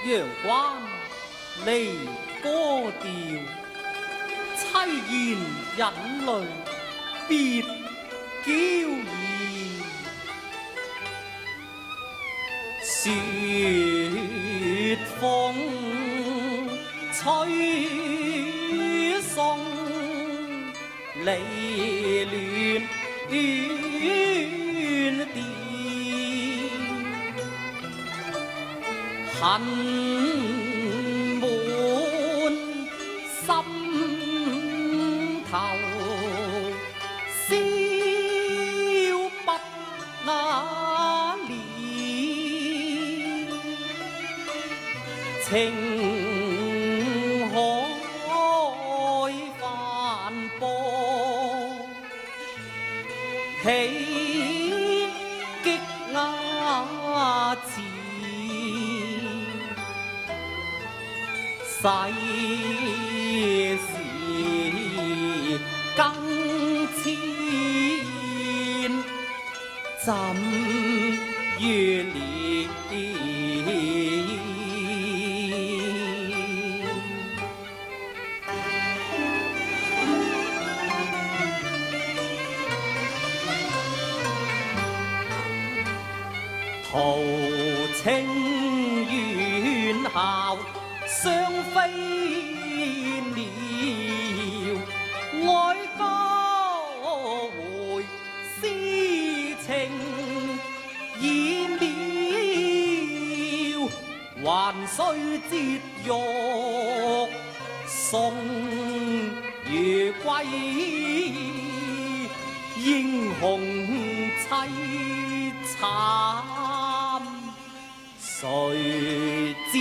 陽關離歌調，凄然引淚別嬌兒。雪風吹送離亂調，恨滿心頭，消不那了。情海翻波，喜極雅致，世事更遷，怎願了？途清遠校雙飛鳥，愛歌回詩情已渺，還須節欲送月歸，英雄凄慘誰知？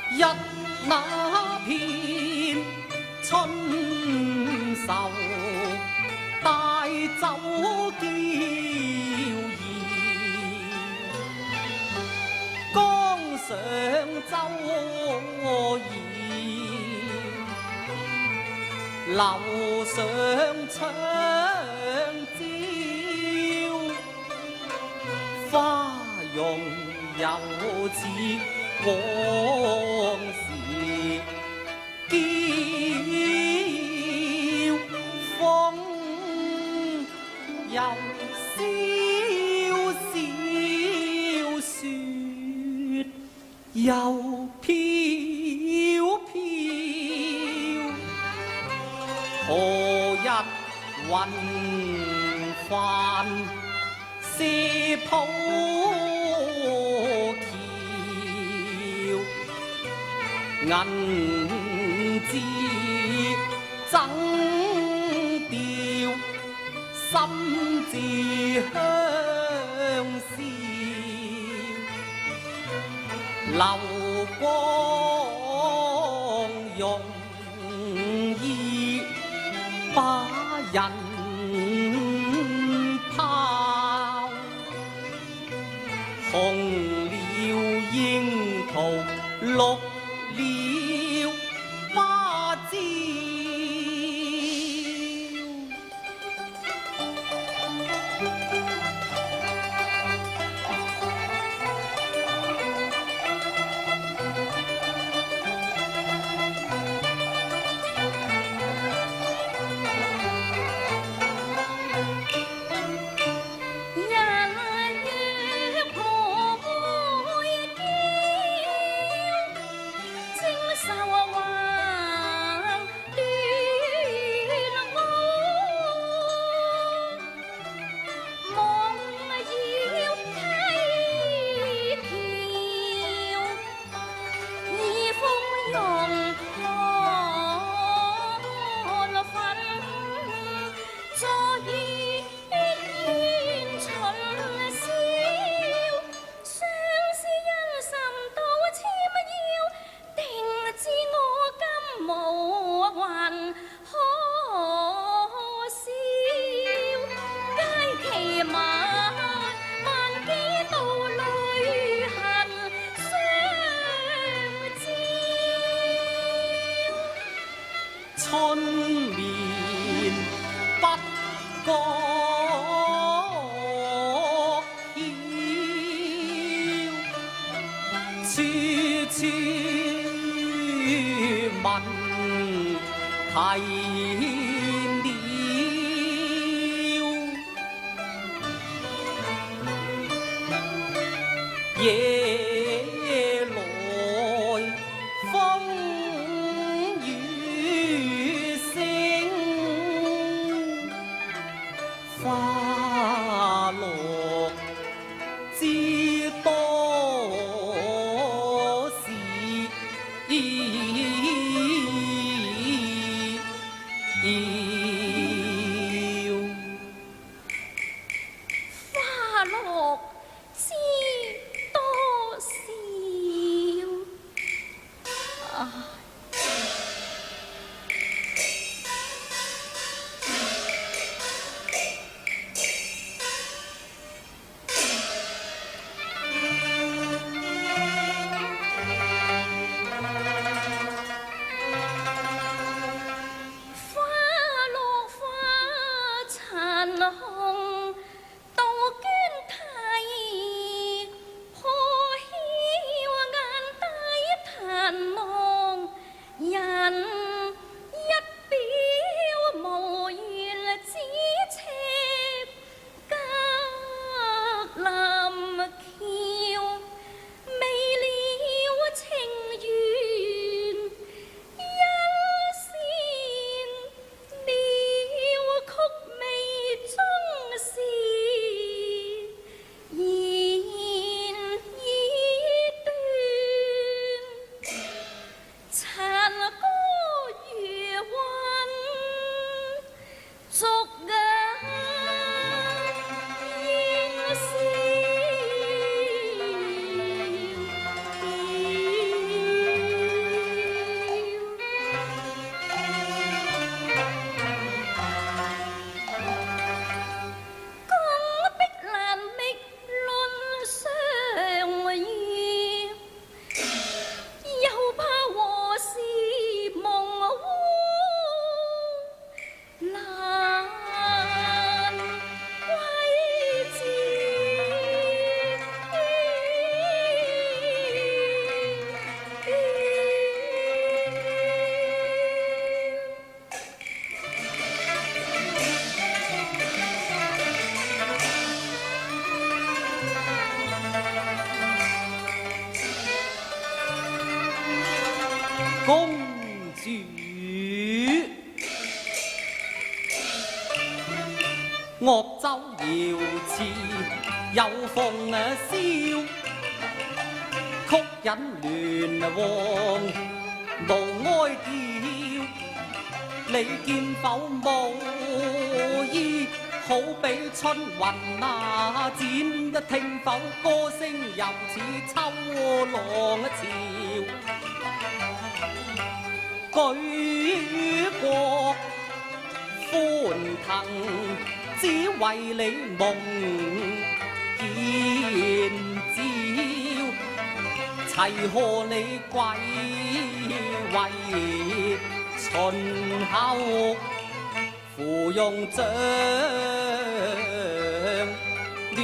一那片春愁，大酒嬌兒，江上舟兒，樓上長蕉，花容又似往事叫風，又蕭蕭雪，又飄飄。何日雲帆射浦橋，銀枝爭調，心自香消。流光容易把人拋，紅了櫻桃，綠了芭蕉。春眠不覺曉，處處聞啼鳥。夜來風雨聲，花落知多少。花落知多公主。鄂州瑤池有鳳簫，曲引亂黃無哀叫。你見否無意，好比春雲那展，聽否歌聲又似秋浪潮。舉國歡騰，只為你夢見朝，齊賀你歸為秦後芙蓉帳暖，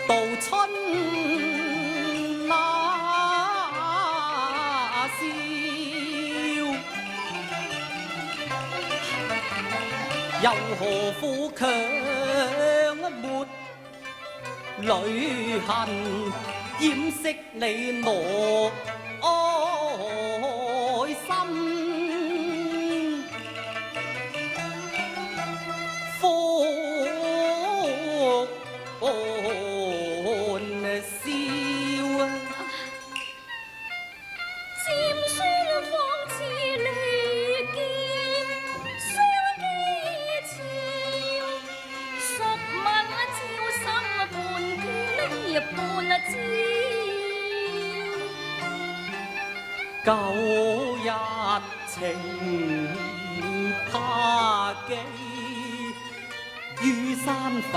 度春那宵。又何苦強抹淚痕，掩飾你內心？歡笑漸霜方似利劍，相機潮，熟吻朝心半嬌半朝。舊日情他記，於山浮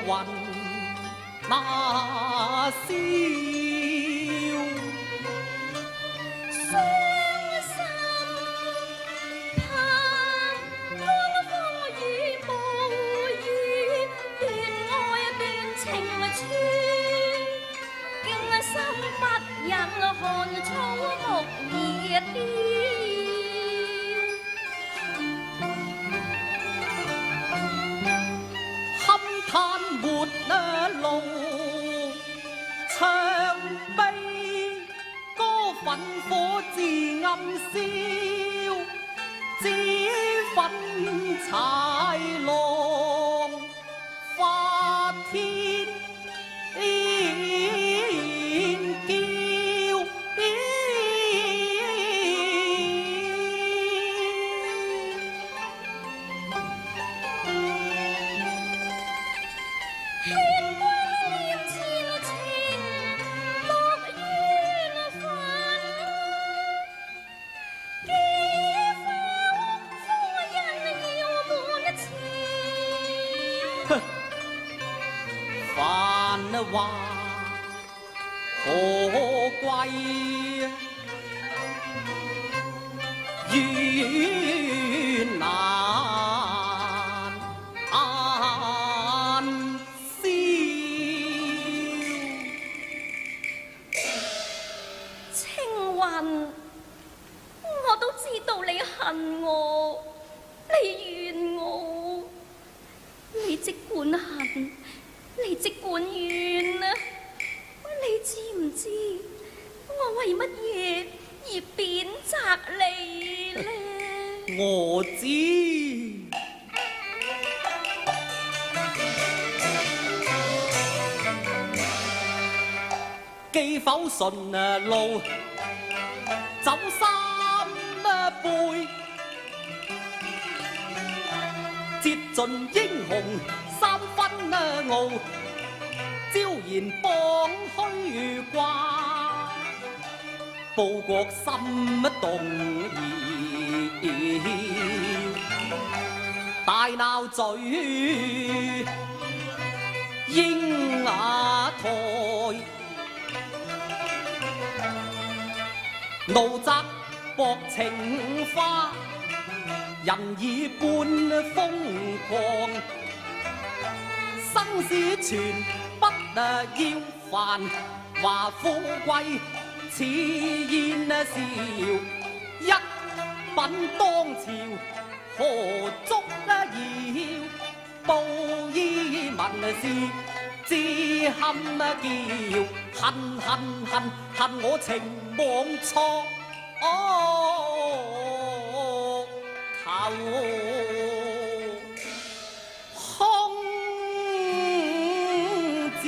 雲那宵。傷心盼風風雨暴雨，斷愛斷情穿，驚心不忍看草木葉飄。嘆沒路長悲，歌糞火自暗燒，只粉豺狼發天叫。勸君念前情，莫怨憤。幾番夫人要滿朝。繁華可貴，願難消。青雲，我都知道你恨我，你怨我，你即管恨，你即管怨啊！你知唔知我為乜嘢而貶責你呢？我知。既否順路走三杯，折盡英雄三分傲，招賢幫虛掛，報國心動搖，大鬧嘴鷹雅台，怒責薄情花，人已半瘋狂，生死全不要繁華富貴，似煙笑，一品當朝何足遙，布衣文士只堪叫恨我情妄錯頭空自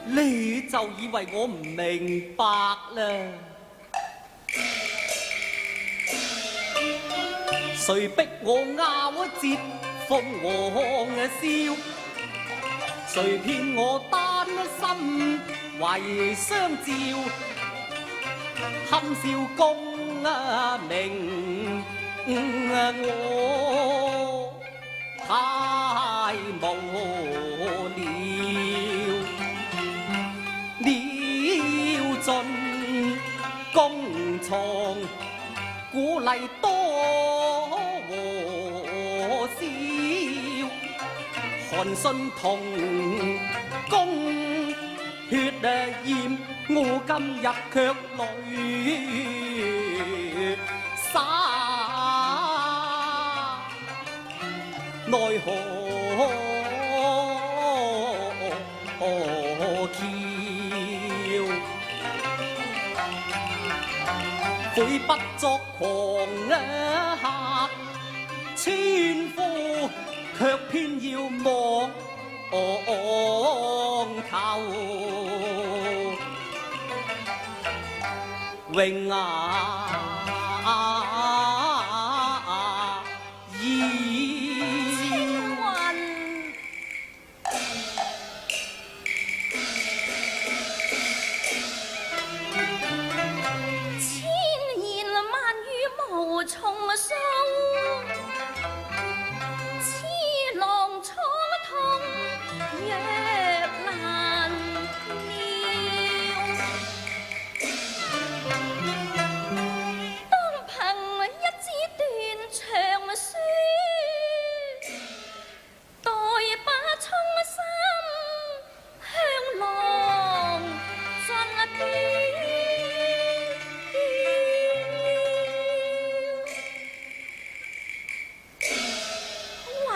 你就以為我唔明白啦？誰逼我拗一截鳳凰笑？誰騙我單心為相照？堪笑功名我太無聊。了盡公藏，鼓勵多和笑，韓信同公血染，我今日卻淚灑，奈何悔不作狂客，千夫卻偏要望頭。榮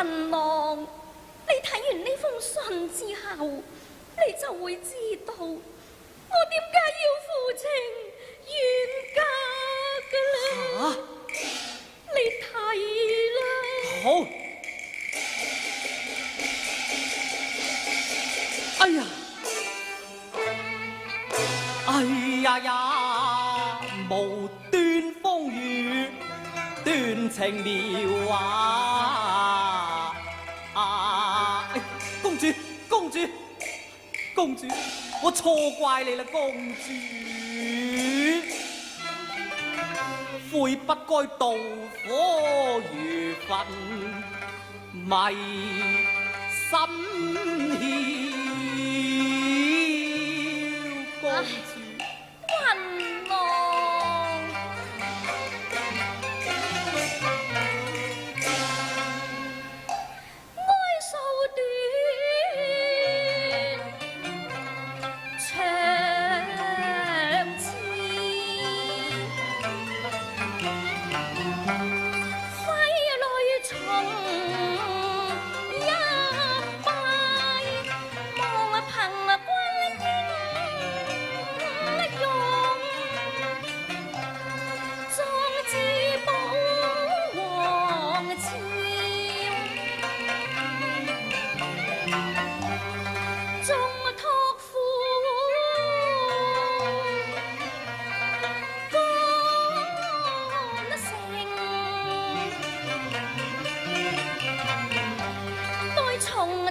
雲郎，你睇完呢封信之後，你就會知道我點解要負情願嫁㗎啦。你睇啦。好。哎呀，哎呀呀，無端風雨斷情苗啊！公主，公主，公主，我錯怪你啦，公主，悔不該妒火如焚，迷心竅。公主，雲郎。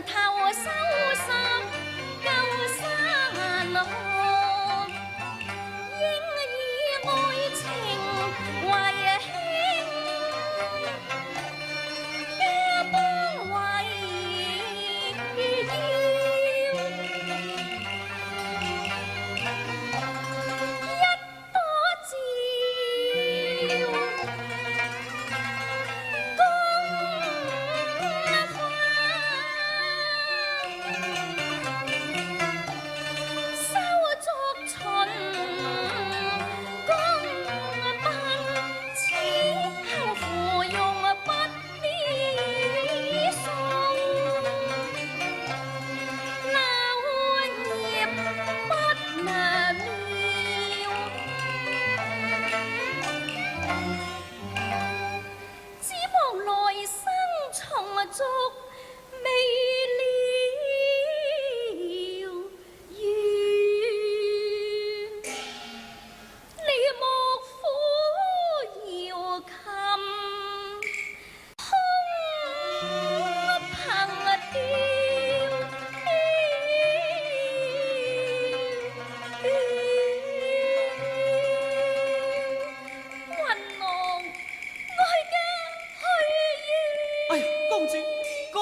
頭收拾舊山河，應以愛情為輕，家邦為要。一朵照，足未了緣，你莫撫瑤琴，空憑吊。雲郎愛家去哎，公主，公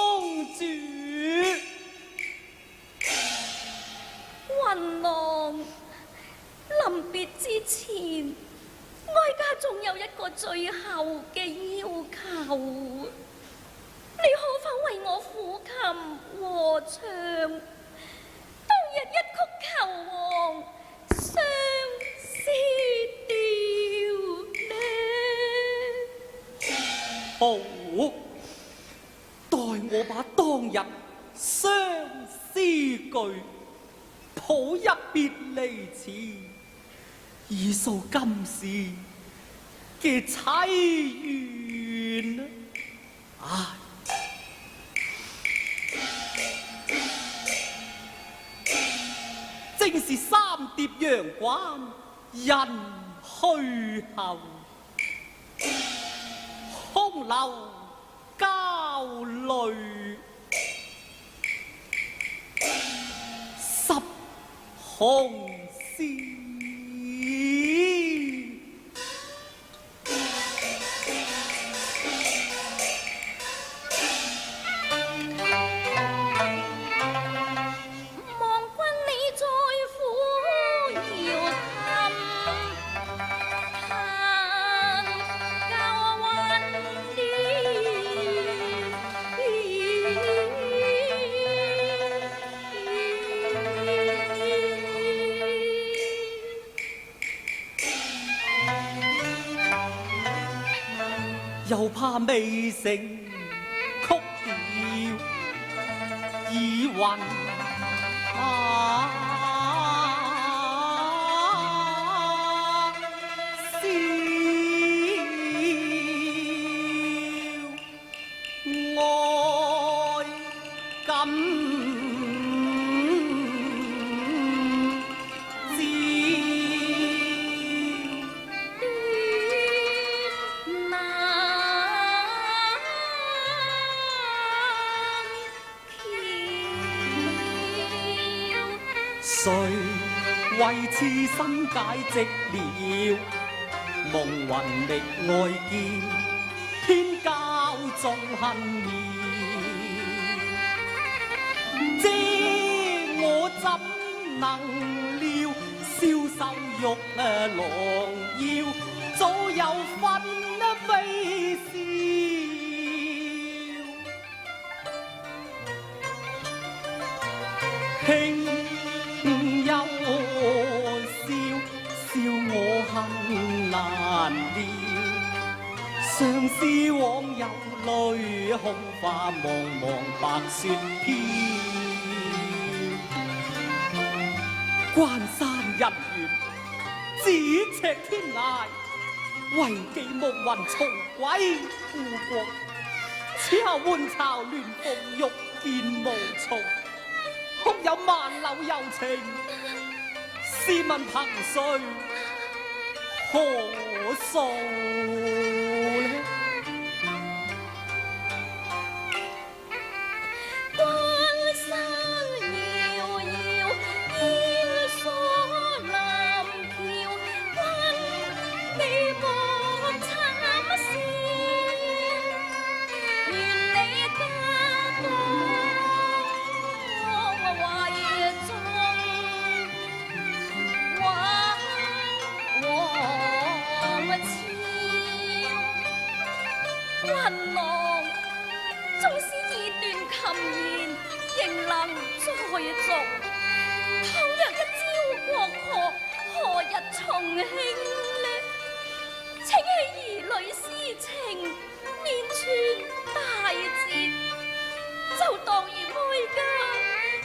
主，雲郎臨別之前，哀家仲有一個最後嘅要求，你可否為我撫琴和唱？當日一曲求凰，相思調呢？好，待我把當日相思句譜入別離詞，以訴今時嘅凄怨。唉，正是三疊陽關人去後，空留交淚濕紅絲。又怕未成曲調已暈笑，愛感誰為痴心解寂了？夢魂覓愛見，偏教縱恨眠。知我怎能料，消瘦玉郎腰，早有分飛笑。輕又笑，笑我恨難了。相思往有淚，空花茫茫白雪飄。關山人緣，咫尺天涯，為寄夢魂重歸故國。此後換巢亂鳳欲見無從，空有萬縷柔情，試問憑誰可訴呢？關雲郎，縱使二段琴弦仍能再續。倘若一朝國破，何日重慶呢？請起兒女私情，面傳大捷，就當如哀家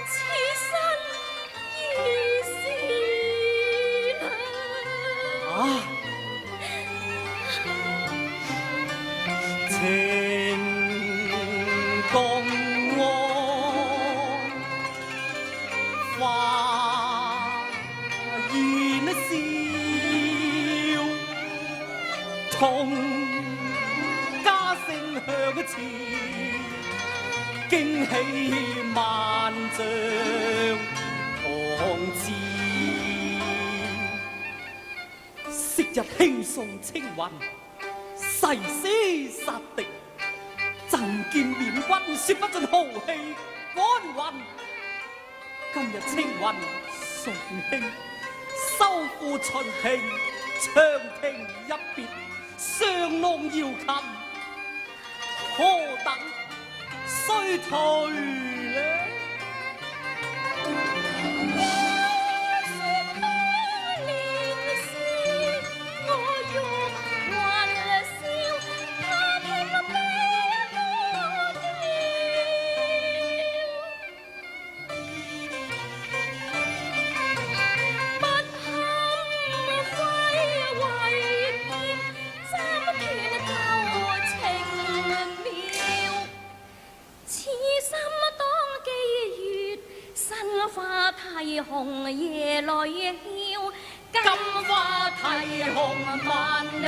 此生已是啦。情共我花言笑，同家聲響徹，驚喜萬丈堂前。昔日輕送青雲，誓死殺敵，陣劍面君，說不盡豪氣干雲。今日青雲送興，收復秦庭，長亭一別，上弄瑤琴，何等衰退呢？啼紅夜來曉，金花啼紅萬里。